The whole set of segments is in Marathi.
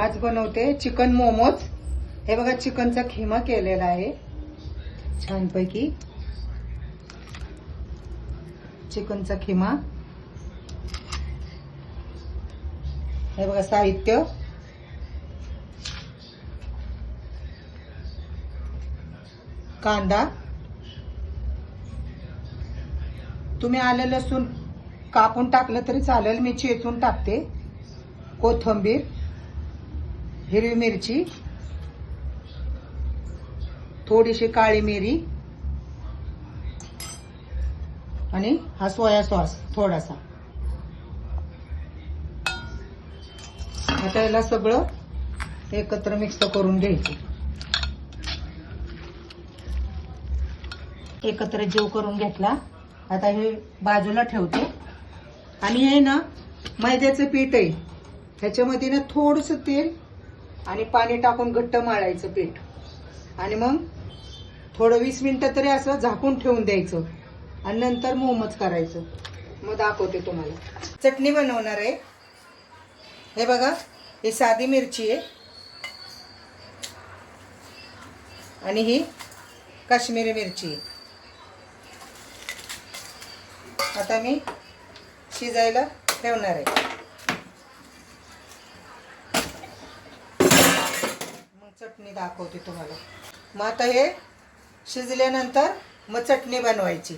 आज बनवते चिकन मोमोज। हे बघा चिकनचा खिमा केलेला आहे छानपैकी। चिकनचा खिमा, हे बघा साहित्य, कांदा, तुम्ही आलं लसूण कापून टाकलं तरी चालेल, मी चेचून टाकते। कोथिंबीर, हिरवी मिरची, थोडीशी काळी मिरी आणि हा सोया सॉस थोडासा। आता याला सगळं एकत्र मिक्स करून घ्यायचं, एकत्र जेव करून घेतला। आता हे बाजूला ठेवते आणि हे ना मैद्याचं पीठ आहे, ह्याच्यामध्ये ना थोडंसं तेल आणि पाणी टाकून घट्ट मळायचं पीठ आणि मग थोडं 20 मिनिटं तरी असं झाकून ठेवून द्यायचं आणि नंतर मोमोज करायचं। मग दाखवते तुम्हाला। चटणी बनवणार आहे। हे बघा, ही साधी मिरची आहे आणि ही काश्मीरी मिरची आहे। आता मी शिजायला ठेवणार आहे। मग चटणी दाखवते तुम्हाला। मग आता हे शिजल्यानंतर मग चटणी बनवायची।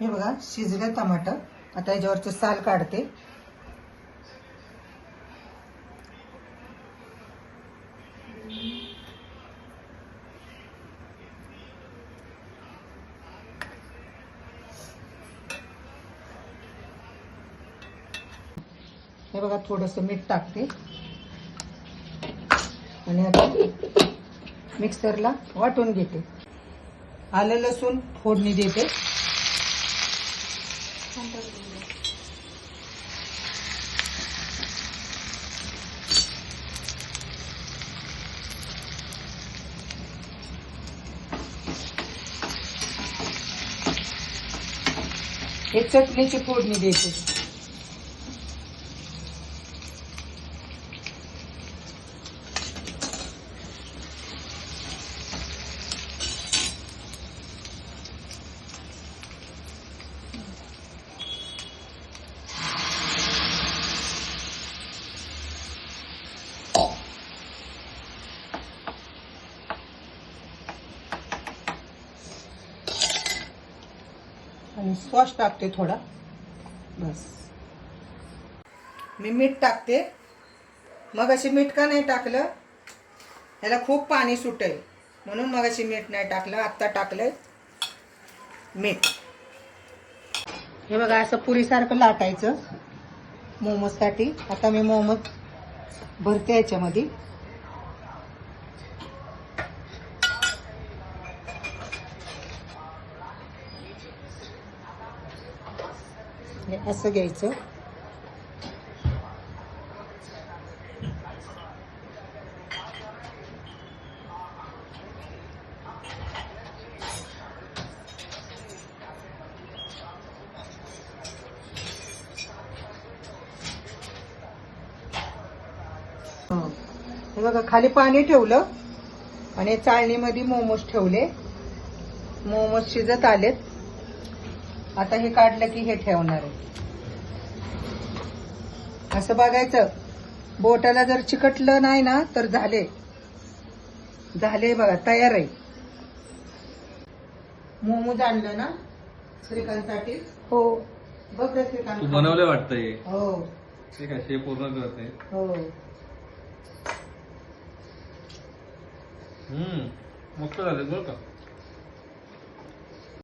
हे बघा शिजलं टमाटर, आता याच्यावरचं साल काढते। हे बघा थोडंसं मीठ टाकते आणि आता मिक्सरला वाटून घेते। आलं लसूण फोडणी देते। हे चटणीची फोडणी देते। आणि सॉस टाकते थोडा, बस। मी मीठ टाकते, मग अशी मीठ का नाही टाकलं, ह्याला खूप पाणी सुटेल म्हणून मग अशी मीठ नाही टाकलं, आत्ता टाकलंय मीठ। हे बघा असं पुरीसारखं लाटायचं मोमोजसाठी। आता मी मोमोज भरते याच्यामध्ये। हे असं घ्यायचं, हे बघा खाली पाणी ठेवलं आणि चाळणीमध्ये मोमोज ठेवले। मोमोज शिजत आलेत, आता हे काढलं की हे ठेवणार आहे। असं बघायचं, बोटाला जर चिकटलं नाही ना तर झाले बघा, तयार आहे। मोमोज आणलं ना श्रीकांतसाठी? हो। बघ श्रीकांत, तू बनवले वाटतंय? हो। ठीक आहे, शेप पूर्ण करते। हो। मस्त झाले बरं का।